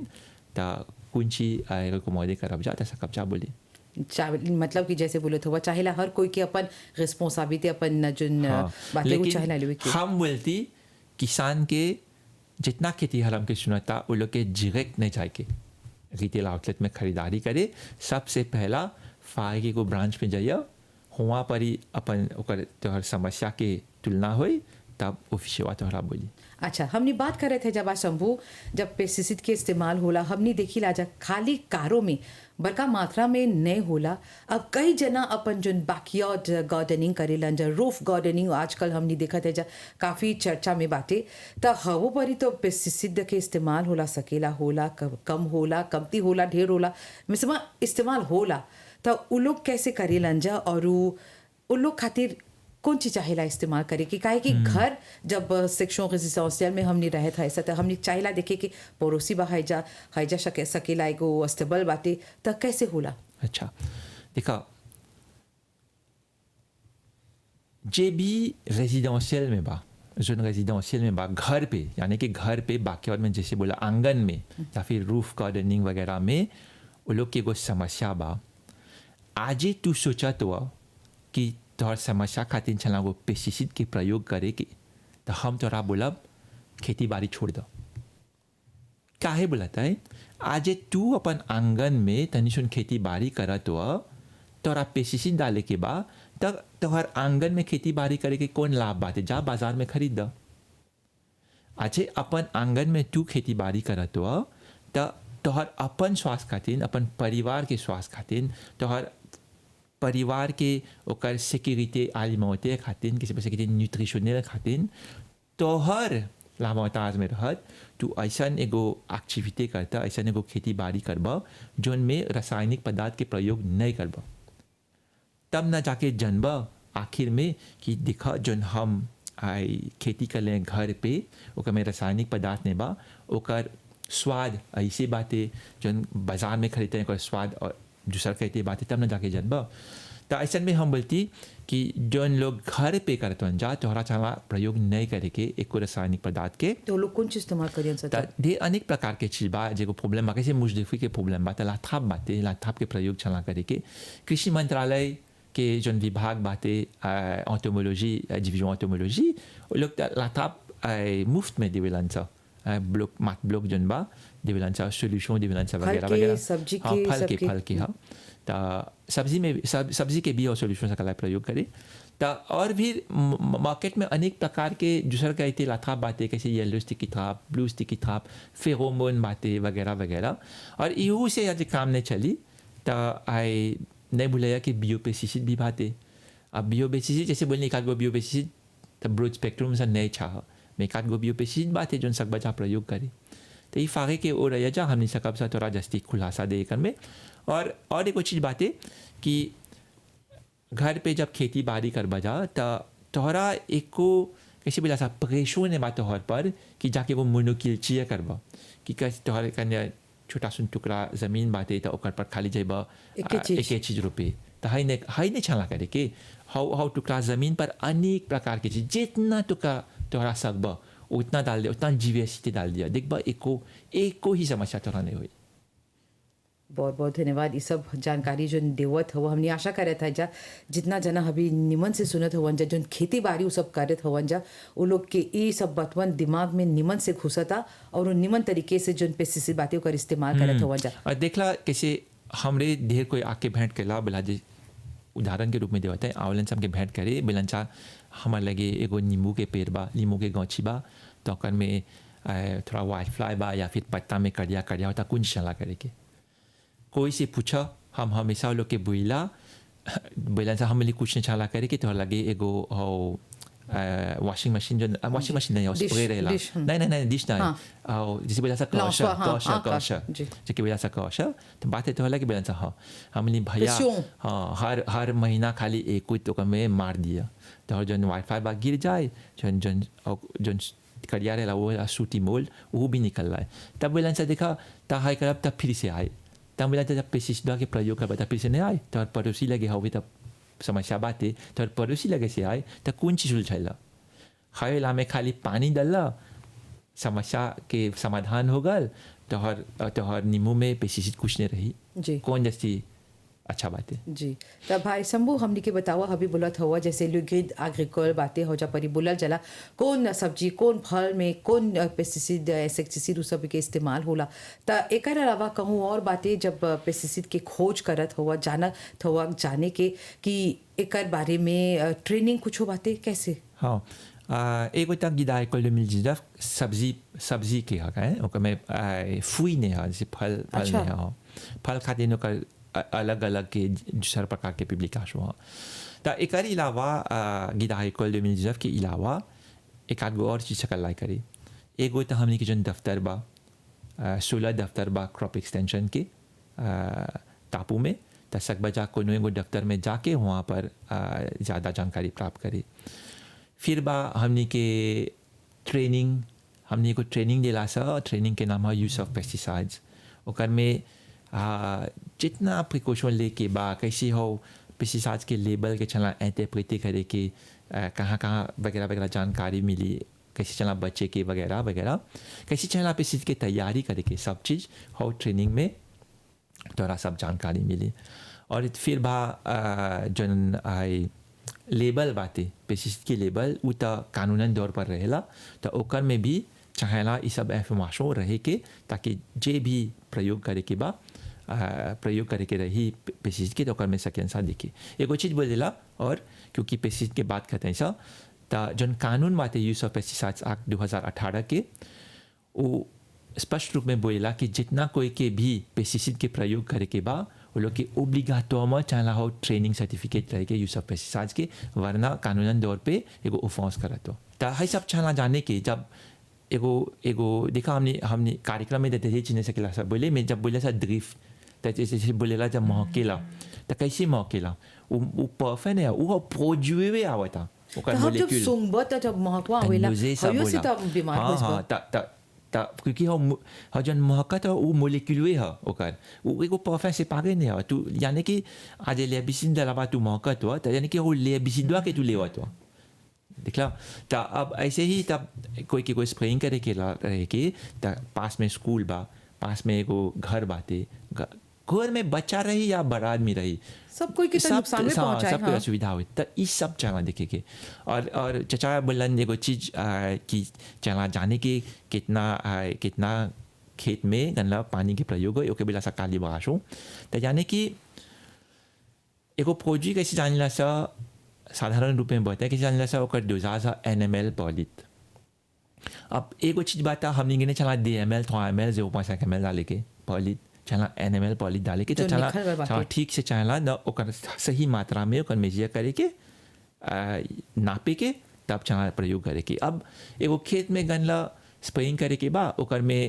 तो कुंची एगो को मौदे करब जा तैसा कब्जा बोली मतलब कि जैसे बोले तो चाहेला हर कोई के अपन रिस्पॉन्सिबिलिटी अपन जोन बातें वो चाहेला लेवे के। हम बोलती किसान के जितना खेती हराम के सुनाता वो लोग के डायरेक्ट नहीं जाए के रिटेल आउटलेट में खरीदारी करे सबसे पहला फागे को ब्रांच में जाइए हुआ पर ही अपन ओकर तोहर समस्या के तुलना हुई तब ऑफिसवा तोहरा बोली। अच्छा हमने बात कर रहे थे जब आज शंभू जब पेस्टिसाइड के इस्तेमाल होला हमने देखी लाजा खाली कारों में बड़का मात्रा में नहीं होला। अब कई जना अपन जो बैकयार्ड गार्डनिंग करेलन जा रूफ गार्डनिंग आजकल हमने देखा थे जा काफ़ी चर्चा में बाटे तो हवो परी तो पेस्टिसाइड के इस्तेमाल होला सकेला होला कम होला कमती होला ढेर होला मिसमा इस्तेमाल होला तो उ लोग कैसे करेलन जा और उ लोग खातिर कौन चीज़ चाहेला इस्तेमाल करे कि काहे कि घर जब सेक्शन रेजिडेंशियल में हमने रहे था ऐसा तो हमने चाहेला देखे कि पड़ोसी बा हैजा सकेला एगो अस्तबल बाटे तो कैसे होला। अच्छा देखा जे भी रेजिडेंशियल में बा जो रेजिडेंशियल में बा घर पे यानी कि घर पे बैकयार्ड में जैसे बोला आंगन में या फिर रूफ गार्डनिंग वगैरह में वो लोग की एगो समस्या बा आज तू सोचा तो कि तोहर समस्या खातिर चला वो पेस्टिसाइड के प्रयोग करे के तो हम तोरा बोलब खेती बाड़ी छोड़ दो काहे बोलता है आज तू अपन आंगन में तनी सुन खेती बाड़ी करत हो तोरा पेस्टिसाइड डाले के बा तब तोहर आंगन में खेती बाड़ी करे के कौन लाभ बाटे, जा बाजार में खरीद द। आज अपन आंगन में तू खेती बाड़ी करत हो त तोहर अपन स्वास्थ्य खातिर, अपन परिवार के स्वास्थ्य खातिर, तोहर परिवार के ओकर सिक्योरिटी आलिमेंटे खातिर, किसी सिक्योरिटी न्यूट्रिशनल खातिर तोहर लामोताज में रहत तू ऐसा एगो एक्टिविटी करता, ऐसा एगो खेती बाड़ी करबा जोन में रासायनिक पदार्थ के प्रयोग नहीं करबा। तब ना जाके जनबा आखिर में कि देखा जोन हम आई खेती कर लें घर पे ओकर में रासायनिक पदार्थ नहीं बा, ओकर स्वाद ऐसे बातें जोन बाजार में खरीदते हैं ओकर स्वाद और दूसरा कहते बातें, तब ना जाके जनबा। तो ऐसा में हम बोलती कि जोन लोग घर पे करते हैं जा तोहरा चाहला प्रयोग नहीं करे के एक रासायनिक पदार्थ के, तो लोग कौन चीज इस्तेमाल करियन सर? दे अनेक प्रकार के चीज बा जेको प्रॉब्लम बा, कैसे मुजफ्फी के प्रॉब्लम बा, लाथाप बातें लाथाप के प्रयोग चला करे के कृषि मंत्रालय के जोन विभाग बातें ऑटोमोलॉजी डिवीजन ऑटोमोलॉजी लोग लाथाप मुफ्त में देवेलन सा ब्लॉक मात ब्लॉक जोन बा देवेलन सा सोल्यूशन देवेलन सा वगैरह वगैरह, सब्जी हाँ, के फल के हाँ। तो सब्जी में सब्जी के भी और सोल्यूशन का प्रयोग करे। तो और भी मार्केट में अनेक प्रकार के दूसरा कहते लाथाप बातें कैसे येलो स्टिकी थाप, ब्लू स्टिकी थाप, फेरोमोन बातें वगैरह वगैरह, और इहू से आज काम नहीं चली। तो आई नहीं भूलिया कि बियोपेस्टिसाइड भी बातें, अब बियोपेस्टिसाइड जैसे बोलने का बियोपेस्टिसाइड तो ब्रॉड स्पेक्ट्रम से नहीं चाह मैं एक गो बियोपेस्टिसाइड बातें जो सब बचा प्रयोग करे। तो ये फागे के और रह जा हमने सकब सा थोड़ा जस्ती खुलासा दे कर में। और एक चीज़ बातें कि घर पे जब खेती बाड़ी कर बजा तो तोहरा एक को कैसे बोला सा प्रेशर ने बात तोहर पर कि जाके वो मोनोकिल्चिया करबा कि कैसे तोहर कन्या छोटा सुन टुकड़ा ज़मीन बातें तो ओकर पर खाली जाइबा एक चीज़ रुपये तो हाई ने छाला करे के हाउ टुकड़ा ज़मीन पर अनेक प्रकार की चीज़ जितना टुकड़ा तोहरा सकबा उतना डाल दिया, उतना जीवीएसटी डाल दिया, देखबा एक को ही समस्या तोहरा नहीं हुई। बहुत बहुत धन्यवाद ये सब जानकारी जो देवत हो। हमने आशा करत है जा जितना जना अभी निमन से सुनत हवन जा जो खेती बाड़ी वो सब करत हवन जा वो लोग के ये सब बतवन दिमाग में निमन से घुसता और निमन तरीके से जो पेस्टिसाइड बातें कर इस्तेमाल करत हवन जा। और देखला कैसे हमरे ढेर कोई आके भेंट केला बिला जी उदाहरण के रूप में देवता है आवलन से हमके भेंट करे बिलंचा हमारे लगे एगो नींबू के पेड़ बा, नींबू के गौची बा, तो ओकर में थोड़ा वाइट फ्लाई बा या फिर पत्ता में कड़िया कड़िया होता कुछ चला करे के कोई से पूछा हम हमेशा लोग के बोला से हम कुछ नहीं छाला करे कि तो लगे एगो वॉशिंग मशीन जो वॉशिंग मशीन नहीं स्प्रे रहेला नहीं डिश नहीं जैसे बोला सा कौशा जैसे बोला सा कौशा तो बात है तो लगे बोला सा हाँ हमने भैया हाँ हर महीना खाली एक तो में मार दिया तो जो वाईफाई बाग गिर जाए जो कड़िया रहेला वो सूटी मोल वो भी निकल रहा है। तब बोला सा देखा तब हाई करब तब फिर से आए तब बोला जब पेस्टिसाइड के प्रयोग कर फिर से नहीं आए तो पड़ोसी लगे हुए तब समस्या बात है तो पड़ोसी लगे से आए तो कौन चीज उलझैला खैला में खाली पानी डालला समस्या के समाधान हो गल तोहर नींबू में पेस्टिसाइड कुछ नहीं रही जी कौन जैसी अच्छा बात है जी। तब भाई शंभू हमने के बतावा अभी बोलत हुआ जैसे लिक्विड एग्रीकल्चर बातें हो जा परी बोलल जला कौन सब्जी कौन फल में कौन पेस्टिसाइड इंसेक्टिसाइड सब के इस्तेमाल होला तो एक अलावा कहूँ और बातें जब पेस्टिसाइड के खोज करत हुआ जाने के कि एक बारे में ट्रेनिंग कुछ हो बातें कैसे हाँ एक तक गिदा को मिल जीजा सब्जी के हक है ओकर में फुई ने है जैसे फल अच्छा। ने है फल खाते न कर अलग अलग के दूसरे प्रकार के पब्लिकेशन हो तो एक अलावा गिदा को मिल जीजा के अलावा एक आध गो और चीज़ का लाई करी एगो तो हमने के जो दफ्तर बा 16 दफ्तर बा क्रॉप एक्सटेंशन के टापू में तो सक बजा कोनो एगो दफ्तर में जाके वहाँ पर ज़्यादा जानकारी प्राप्त करे। फिर बा हमने के ट्रेनिंग हमने को ट्रेनिंग दिला सा ट्रेनिंग के नाम है यूज़ ऑफ पेस्टिसाइड्स ओकर में जितना प्रिकॉशन लेके बा कैसे हो पेस्टिसाइड्स के लेबल के चला इंटरप्रेट करे के कहाँ कहाँ वगैरह वगैरह जानकारी मिली कैसे चला बच्चे के वगैरह वगैरह कैसे चला पेस्टिसाइड की तैयारी करे के सब चीज़ हो ट्रेनिंग में तोरा सब जानकारी मिली। और फिर बा जन आई लेबल बातें पेस्टिसाइड के लेबल वो तो कानूनन दौर पर रहेला तो ओकर में भी चाहेला ये सब इंफॉर्मेशन रहे के ताकि जे भी प्रयोग करे के बा प्रयोग करे के रही पेस्टिसाइड के तो ओकर में सके अनुसार देखी एगो चीज बोल देला और क्योंकि पेस्टिसाइड के बात करते हैं सा ता जन कानून बाते यूज ऑफ पेस्टिसाइड्स एक्ट 2018 के वो स्पष्ट रूप में बोलेला कि जितना कोई के भी पेस्टिसाइड के प्रयोग करे के बा वो लोग के ओब्लिगाटोरमा चाहला हो ट्रेनिंग सर्टिफिकेट रहे के यूज ऑफ पेस्टिसाइड्स के वरना कानूनन तौर पे एगो ऑफेंस करत हो ता है सब चाहला जाने के जब एगो एगो देखा हमने कार्यक्रम में देते थे चिन्ह सकेला सब बोले मैं जब बोले सा ड्रिफ्ट तो जैसे बोलेला जब महकेला तो कैसे महकेला वो परफेक्ट है वो प्रोड्यूए में आवता तो हम जब सुंबत जब महकवा आवेला हयो से तब बीमार हो हाँ ता क्योंकि हम जन महकत वो मोलिक्यूल है ओकर वो एगो परफेक्ट से पागे नहीं है तू यानी कि आज लेबिसिन दलाबा तू महकत हो तो यानी कि वो लेबिसिन के तू लेवत हो दिखला ता अब ऐसे ही तब कोई स्प्रेइंग करे के रहे के ता पास में स्कूल बा पास में एगो घर बाते घर में बच्चा रही या बड़ा आदमी रही सब कोई के नुकसान में पहुंचाए सब कोई असुविधा हुई तो इस सब चला देखे के और चचा बोलन एगो चीज कि चला जाने के कितना खेत में गंदा पानी के प्रयोग हो ओके बिला सा काली बाश हो तो यानी कि एगो फौजी कैसे जानिला सा साधारण रूप में बताए है कि जानिला सा ओकर डोजाज NML पॉलिट अब एगो चीज बात हमने गिने चला DML 3ml 0.5 ml डाले के पॉलिट चला NML पॉलिट डाले के तो चला ठीक से चला न ओकर सही मात्रा में ओकर मेजर करे के नापे के तब चला प्रयोग करे के अब एगो खेत में गनला स्प्रेइंग करे के बा ओकर में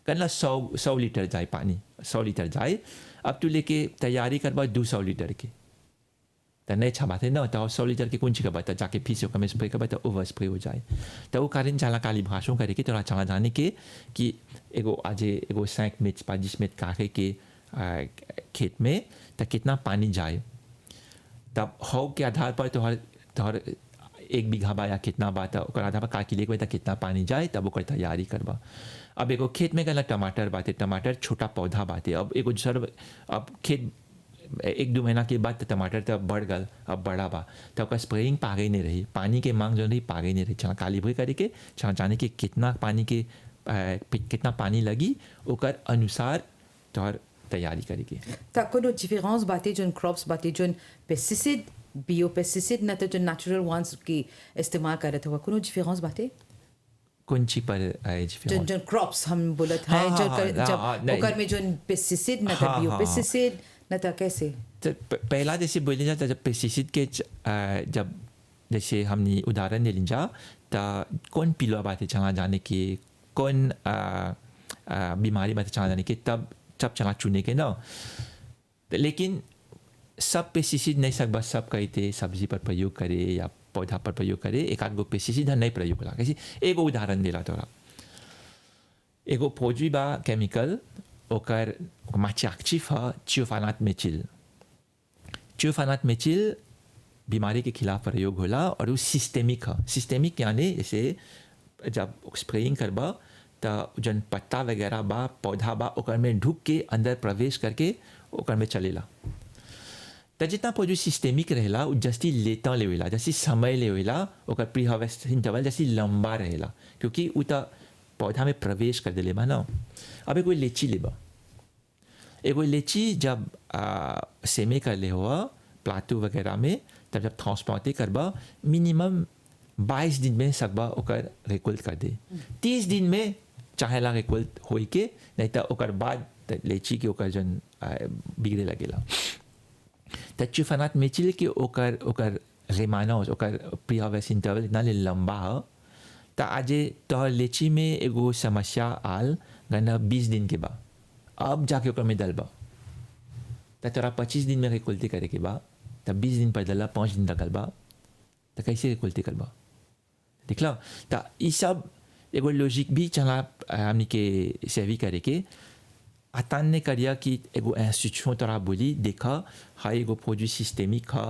गनला 100 लीटर जाए पानी 100 लीटर जाए अब तू लेके तैयारी करबा 200 लीटर के तो नहीं अच्छा बात है ना तो 100 लीटर के कुंची का बात जाके फिर से ओकर स्प्रे करबा तो ओवर स्प्रे हो जाए तो वो कारण चला काली भाषों करे के तोरा चला जाने के कि एगो आज एगो 5 मिनट 25 मिनट काटे के खेत में तो कितना पानी जाए तब हव के आधार पर तोहर 1 बीघा बा या कितना बा तो ओकर आधार पर काकी लेके तो कितना पानी जाए तब ओकर तैयारी करबा अब एगो खेत में गला टमाटर बाते टमाटर छोटा पौधा बाते अब एगो अब खेत 1-2 महीना के बाद टमाटर तब बढ़ गल अब बड़ा बा तो ओकर स्प्रेइंग पागे नहीं रही पानी के मांग जो रही पागे नहीं रही चला काली भूई करे के चला जाने के कितना पानी लगी ओकर अनुसार तोहर तैयारी करे के ता कोनो डिफरेंस बाते जोन क्रॉप्स बाते जोन पेस्टिसाइड बियो पेस्टिसाइड ना तो जो नेचुरल वंस की इस्तेमाल करत हुआ कोनो डिफरेंस बाते कौन ची पर जो क्रॉप्स हम बोलत है जो जब ओकर में जो पेस्टिसाइड ना तो बियो पेस्टिसाइड ना तो कैसे तो पहला जैसे बोले जाता जब पेस्टिसाइड के जब जैसे हमने उदाहरण ले लिया तो कौन पिलुआ बातें चला जाने की कौन बीमारी बातें चला जाने की तब चला चुने के ना लेकिन सब पेस्टिसाइड नहीं सकता सब कहते सब्जी पर प्रयोग करे या पौधा पर प्रयोग करे एक आध गो पेस्टिसाइड नहीं प्रयोग करा कैसे एगो उदाहरण दिला तोरा एगो फौजी बा केमिकल ओकर माची एक्टिव है थियोफानाट मेथिल बीमारी के खिलाफ प्रयोग होला और वो सिस्टेमिक है सिस्टेमिक यानी जैसे जब स्प्रेइंग करबा तो जन पत्ता वगैरह बा पौधा बा ओकर में ढुक के अंदर प्रवेश करके ओकर में चलेला तो जितना पौधा सिस्टेमिक रहेला वो जस्ती लेता लेवेला जैसे समय लेवेला ओकर प्री हार्वेस्ट इंटरवल जैसे लंबा रहेला क्योंकि वो तो पौधा में प्रवेश कर देले बा ना अब एगो लीची लेबा एगो लीची जब सेमे कर ले हुआ प्लाटू वगैरह में तब जब ट्रांसप्लांटे करबा मिनिमम 22 दिन में सकबा ओकर रिकल्ट कर दे 30 दिन में चाहेला रिकल्ट होई के नहीं तो ओकर बाद लीची के ओकर जन बिगड़े लगेला तो थियोफानाट मेथिल के ओकर रेमानोस ओकर प्री हार्वेस्ट इंटरवल इतना लंबा है तो आज तो लीची में एगो समस्या आल गना 20 दिन के बाद अब जाके ओकर में डलबा तो तोरा 25 दिन में रिकल्टी करे के बाद तब 20 दिन पर डला 5 दिन लगल बा तो कैसे रिकल्टी करबा दिखला तो ये सब एगो लॉजिक भी चला हमने के सेवी करे के आतान ने करिया कि एगो इंस्टीट्यूशन तोरा बोली देखा हाई एगो प्रोडक्ट सिस्टेमिक है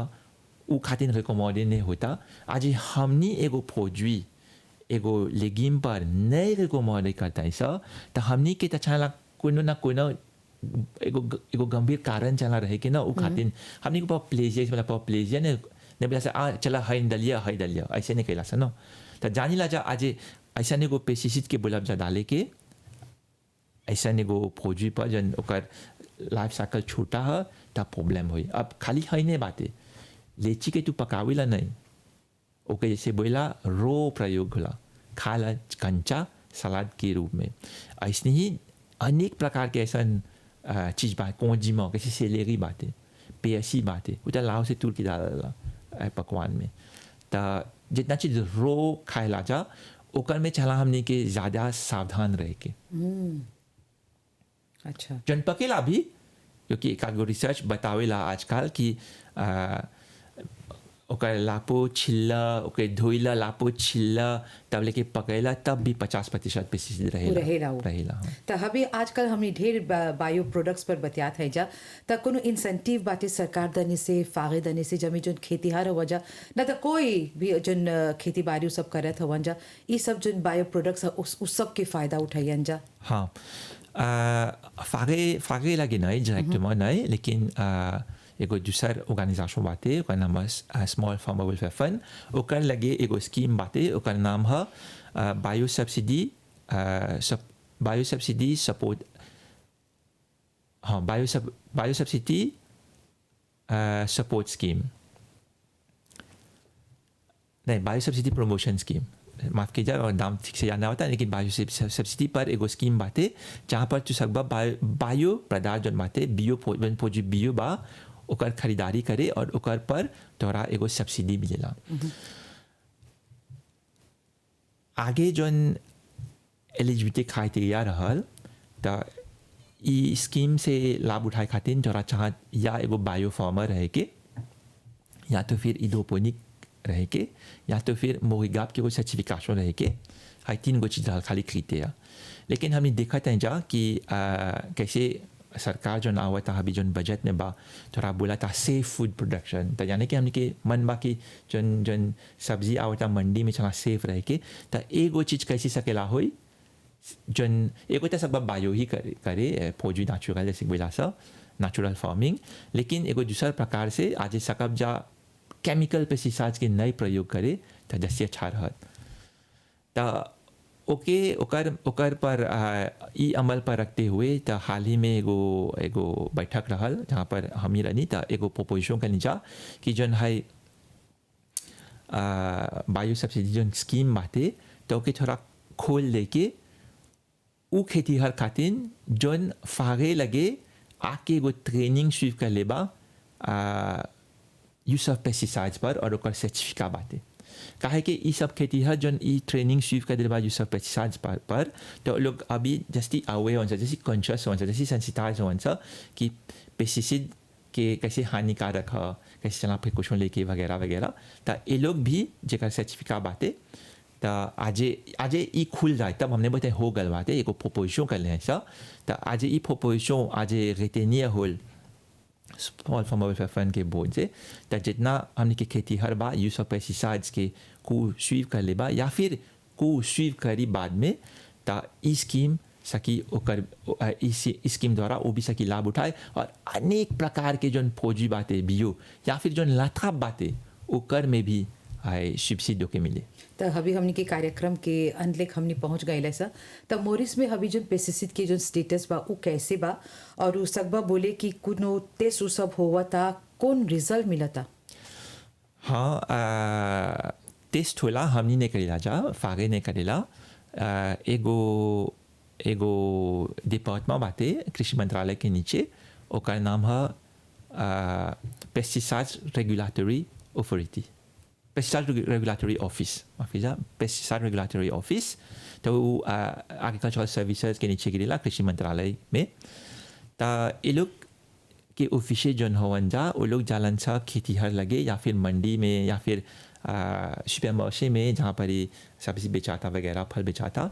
वो खातिर रिकमेंडेड नहीं होता आज हमने एगो प्रोडक्ट एगो लेगिम पर नहीं रिकमेंड करता है सर तो हमने के तछाला कोनो ना कोनो एगो गंभीर कारण चला रहे कि ना वो खातिर हमने को प्लेजिया मतलब प्लेजिया ने बोला चला हाई दलिया ऐसे नहीं कहला सा ना तो जानी ला जा आज ऐसा नहीं को पेस्टिसाइड के बोलब जा डाले के ऐसा एगो फौजी पर जन ओकर लाइफ साइकिल छोटा है तब प्रॉब्लम हुई अब खाली है नहीं बातें लीची के तू पकावेला नहीं ओके जैसे बोला रो प्रयोग होला खाला कंचा सलाद के रूप में ऐसे ही अनेक प्रकार के ऐसा चीज़ बात कौजिमा कैसे सेलेरी बातें पेयसी बातें वो तो लाव से तुर के डाला पकवान में तो जितना चीज़ रो खाएला जा ओकर में चला हमने के ज़्यादा सावधान रह के अच्छा जन पकेला भी क्योंकि एक रिसर्च बतावेला आजकल कि ओकर लापो छिल्ला ओकर धोइला लापो छिल्ला तब लेके पकेला तब भी 50% पेस्टिसाइड रहेला तो अभी आजकल हमने ढेर बायो प्रोडक्ट्स पर बतियात है जा त कोनो इंसेंटिव बाटे सरकार दने से फागे दने से जमी जोन खेतीहार हो जा न तो कोई भी जोन खेती बाड़ी सब करत हवन जा ये सब जोन बायो प्रोडक्ट्स उस सब के फायदा उठाइयन जा हाँ फागे लगे नहीं डायरेक्टली नहीं लेकिन एगो दूसर ऑर्गेनाइजेशन बाटे ओकर नाम है स्मॉल फार्मर वेलफेयर फंड ओकर लगे एगो स्कीम बाटे ओकर नाम है बायो सब्सिडी सपोर्ट हाँ बायो सब्सिडी सपोर्ट स्कीम नहीं बायो सब्सिडी प्रमोशन स्कीम माफ़ कीजिए और नाम ठीक से याद ना होता लेकिन बायो सब्सिडी पर एगो स्कीम बाटे जहाँ पर तू सकबा बायो पदार्थ जन बाटे बियो बा ओकर खरीदारी करे और ओकर पर तोरा एगो सब्सिडी मिलेला आगे जन एलिजिबिलिटी क्राइटेरिया रहल तो ई स्कीम से लाभ उठाए खातिर तोरा चाह या एगो बायो फार्मर रहे के या तो फिर इडोपोनिक रहे के या तो फिर मोरिगाप के कोई सर्टिफिकेशन रहे के हाई 3 गो चीज़ खाली खरीदते हैं लेकिन हमने देखा था जा कि कैसे सरकार जो ना हुआ था अभी जो बजट में बा थोड़ा बोला था सेफ फूड प्रोडक्शन तो यानी कि हमने के मन बा कि जन सब्जी आवता मंडी में चला सेफ रहे के तो एगो चीज़ कैसी सकेला होई जन एगो तो सब बायो ही करे फौजी नेचुरल जैसे बोला सा नेचुरल फार्मिंग लेकिन एगो दूसरा प्रकार से आज सकब जा केमिकल पेस्टिसाइड्स के नए प्रयोग करे तो जैसे अच्छा रहत तो ओके ओकर पर ई अमल पर रखते हुए तो हाल ही में एगो बैठक रहल जहाँ पर हम ही रहनी तो एगो प्रोपोजिशन करनी जा कि जन है बायो सब्सिडी जन स्कीम बाटे तो ओके थोड़ा खोल दे के उ खेती हर खातिर जन फागे लगे आके एगो ट्रेनिंग स्वीप कर लेबा यूज ऑफ पेस्टिसाइड्स पर और ओकर सर्टिफिका बाटे काहे कि ई सब खेती है जन ई ट्रेनिंग स्वीप कर दिलवा यूज ऑफ पेस्टिसाइड्स पर तो लोग अभी जैसे अवेयर हों जैसे कॉन्शियस हों जैसे सेंसिटाइज हों कि पेस्टिसाइड के कैसे हानिकारक है कैसे चला प्रिकॉशन लेके वगैरह वगैरह तो ये लोग भी जेकर सर्टिफिका बाटे तो आज ई खुल जाए तब हमने बताया हो गल बाटे एगो प्रोपोजिशन कर लें सा तो आज ई प्रोपोजिशन आज रेटेनियर होल स्मॉल फार्मर वेलफेयर फंड के बोर्ड से तो जितना हमने की खेती हर बार यूज ऑफ पेस्टिसाइड्स के को स्वीप कर ले बा या फिर को स्वीप करी बाद में तो ई स्कीम सकी ओकर इस स्कीम द्वारा वो भी सकी लाभ उठाए और अनेक प्रकार के जो फौजी बातें बियो या फिर जो लाथाप बातें ओकर में भी सब्सिडी के मिले तो अभी हमने के कार्यक्रम के अंत लेक हमने पहुंच गए ऐसा तब मोरिस में अभी जो पेस्टिसाइड के जो स्टेटस बा वो कैसे बा और उ सकबा बोले कि कोनो टेस्ट उ सब हुआ था कौन रिजल्ट मिला था हाँ टेस्ट होला हमनी ने करेला जा फागे ने करेला एगो डिपार्टमेंट बाटे कृषि मंत्रालय के नीचे ओकर नाम है pesticides regulatory authority pesticide regulatory office माफिजा पेस्टिसाइड रेगुलेटरी ऑफिस तो एग्रीकल्चरल सर्विसेज के नीचे गिरेला कृषि मंत्रालय में तो ये लोग के ऑफिसे जन होवन जा वो लोग जालन सा खेती हर लगे या फिर मंडी में या फिर सुपर मार्केट में जहाँ पर ही सब्जी बेचाता वगैरह फल बेचाता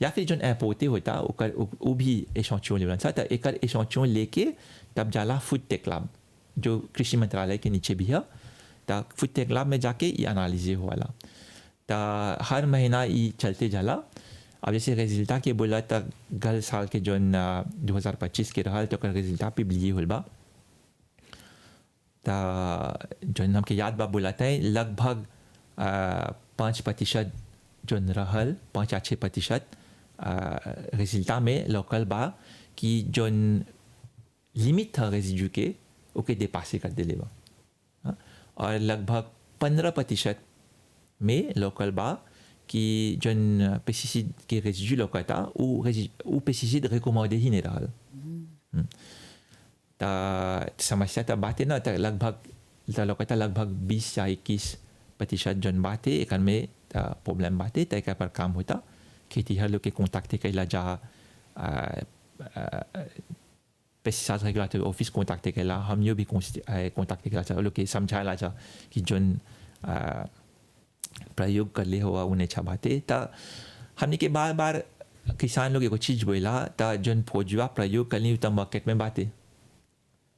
या फिर जो एयरपोर्टे होता वो भी एशॉन्चों लेवन सा तो एक एशॉन्चों लेके तब जाला फूड टेक लैब जो कृषि मंत्रालय के नीचे भी है तो फूड टेक लैब में जाके ये एनालिसिस हुआ तो हर महीना ये चलते जाला अब जैसे रिजल्टा के बोला तो गल साल के जो 2025 के रहा तो रिजल्टा पे बिली हुल बा तो जो हमके याद बा बोला था लगभग 5% जो रहल 5 या 6% रिजल्टा में लोकल बा कि जोन लिमिट था रेजिड्यू के ओके डिपासे कर दिले बा हाँ? और लगभग 15% में लोकल बा कि जोन पेस्टिसाइड के रेजिड्यू लोका था वो पेस्टिसाइड रिकमेंडे ही नहीं रहा ता समस्या ता बातें ना ता लगभग 20 या 21% जोन बातें एक में प्रॉब्लम बातें तय पर काम होता खेती हर लोग के कॉन्टैक्ट कैला जा पेस्टिसाइड रेगुलेटरी ऑफिस कॉन्टैक्ट कैला हम यो भी कॉन्टैक्ट कैला जा लोग के समझाला जा कि जोन प्रयोग कर ले हुआ उन्हें अच्छा बातें ता हमने के बार बार किसान लोग एगो चीज बोला ता जोन फौजुआ प्रयोग करनी उतना मार्केट में बातें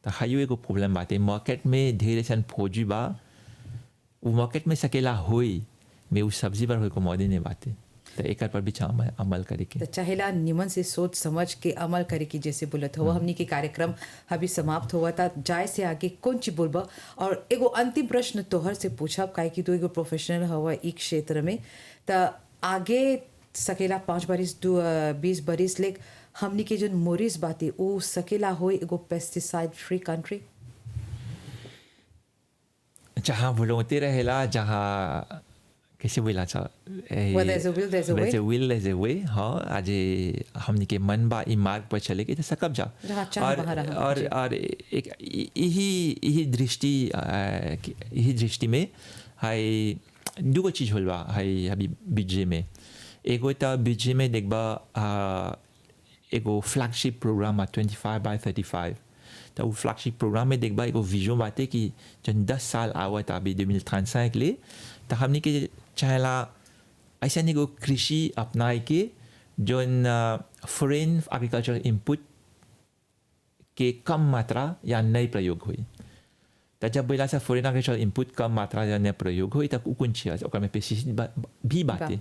ता हायो एगो प्रॉब्लम बातें मार्केट में ढेर सन फौजी बा वो मार्केट में सकेला होई में उस सब्जी पर को मौदे ने बातें तो एक पर भी अमल करे के तो चाहेला निमन से सोच समझ के अमल करे की जैसे बोलत हुआ हमनी के कार्यक्रम अभी समाप्त हुआ था जाए से आगे कौन ची बोलबा और एगो अंतिम प्रश्न तोहर से पूछब काहे कि तू एगो प्रोफेशनल हुआ एक क्षेत्र में तो आगे सकेला 5 बरिस 20 बरिस लेक हमनी के जो मोरिस बातें वो सकेला हो एगो पेस्टिसाइड फ्री कंट्री जहाँ बोलते रहेला जहाँ कैसे बोला था Where there's a will, there's a way. there's a will there's a way हाँ आज हमने के मन बा ई मार्ग पर चले गए तो सकब जा जहाँ चाह वहाँ रहा, और एक यही दृष्टि में हाय दूगो चीज होल बा हाय अभी बीजे में एगो ता बीजे में देखबा एगो फ्लैगशिप प्रोग्राम आ 25x35 तो वो फ्लैगशिप प्रोग्राम में देखबा एगो विजन बातें कि जन 10 साल आवत अभी 2035 ले तो हमने के चाहेला ऐसा एगो कृषि अपनाए के जोन फॉरेन एग्रीकल्चर इनपुट के कम मात्रा या नई प्रयोग हुई तो जब बोला सा फॉरेन एग्रीकल्चर इनपुट कम मात्रा या नई प्रयोग हुई तब कौन चीज में पेस्टिसाइड भी बातें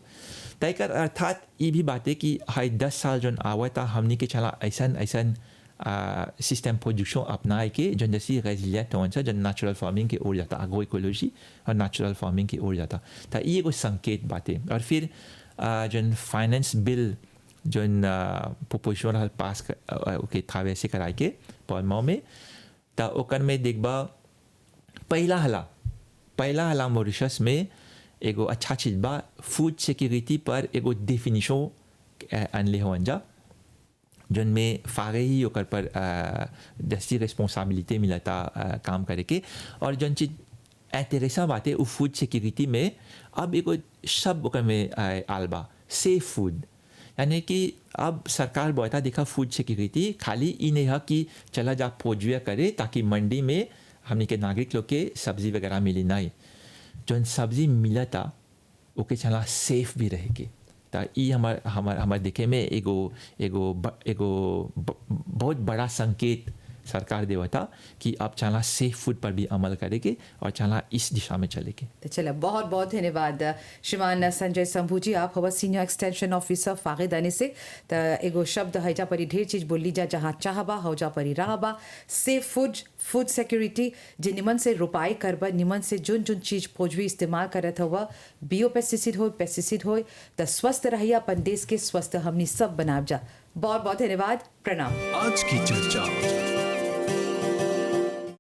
तय कर अर्थात ये भी बातें कि हाई 10 साल जोन आवता हमने के चला ऐसा सिस्टम प्रोडक्शन अपनाए के जो जैसी रेजिलिएंट होना जो नेचुरल फार्मिंग की ओर जाता एग्रो इकोलॉजी और नेचुरल फार्मिंग की ओर जाता तो ये एगो संकेत बातें और फिर जो फाइनेंस बिल जो प्रोपोजल पास ओके था वैसे कराए के पार्लियामेंट में तो ओकर में देखबा पहला हला मॉरिशस में एगो अच्छा चीज बा फूड सिक्योरिटी पर एगो डेफिनेशन अनले हो जा जोन में फागे ही ओकर पर दस्ती रिस्पॉन्सिबिलिटी मिलता काम करे के और जोन चीज इंटरेस्टिंग बात है वो फूड सिक्योरिटी में अब एगो सब ओकर में आलबा सेफ फूड यानी कि अब सरकार बोलता देखा फूड सिक्योरिटी खाली ई नहीं है कि चला जा फौजिया करे ताकि मंडी में हमने के नागरिक लोग के सब्जी वगैरह मिली नहीं जोन सब्जी मिलता ओके चला सेफ भी रहेगी तो ये हमार देखे में एगो बहुत बड़ा संकेत सरकार देवता कि अब चला सेफ फूड पर भी अमल करेंगे और चला इस दिशा में चलेंगे तो चलो बहुत बहुत धन्यवाद श्रीमान संजय शंभू जी आप हवा सीनियर एक्सटेंशन ऑफिसर फागिदानी से तो एगो शब्द है जा परी ढेर चीज बोली जा जहाँ चाहबा हो जा परी रहबा सेफ फूड सिक्योरिटी जे निमन से रोपाई करबा निमन से जोन जोन चीज फौजवी इस्तेमाल करत हुआ बियो पेस्टिसाइड हो तो स्वस्थ रहिए अपन देश के स्वस्थ हमनी सब बनाब जा बहुत बहुत धन्यवाद प्रणाम आज की चर्चा